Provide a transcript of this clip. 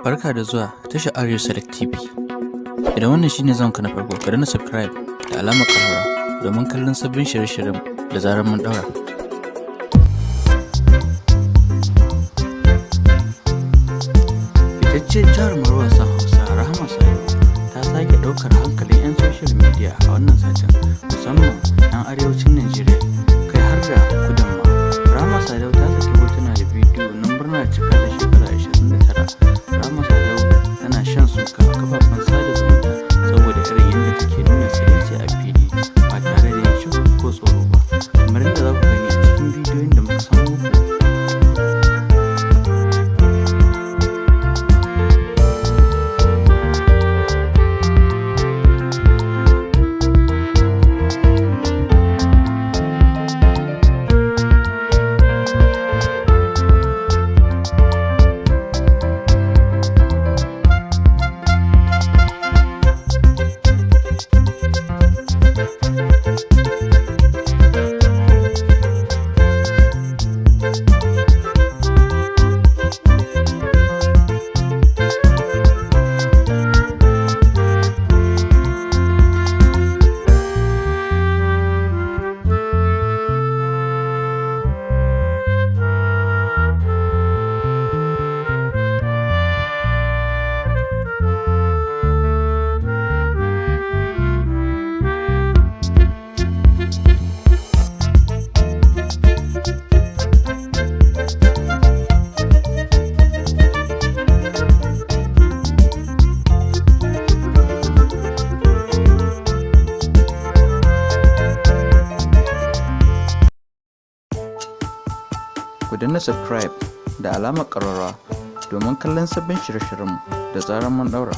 Barka da zuwa tashar Arewa Select TV. Idan wannan shine zanka na farko, ka danna subscribe da alamar ƙararrawa domin kallon sabbin shirye-shiryen da zarar mun daura. Fitaccen jarumar wasan Hausa Rahama ta sake ɗaukar hankalin 'yan social media a wannan satin, musamman 'yan arewacin Najeriya, kai har da kudan ma. Rahama Sadau ta saki hotuna da bidiyo na murnar cika da shekara 29. Rahama Sadau tana shan suka a kafafen sada zumunta saboda irin yadda take nuna tsiraici a fili ba tare da yin shakku ko tsoro ba, kamar yadda za ku gani a cikin bidiyoyin da muka samu muku. Ku danna subscribe da alamar ƙararrawa domin kallon sabbin shirye-shiryenmu da zarar mun daura.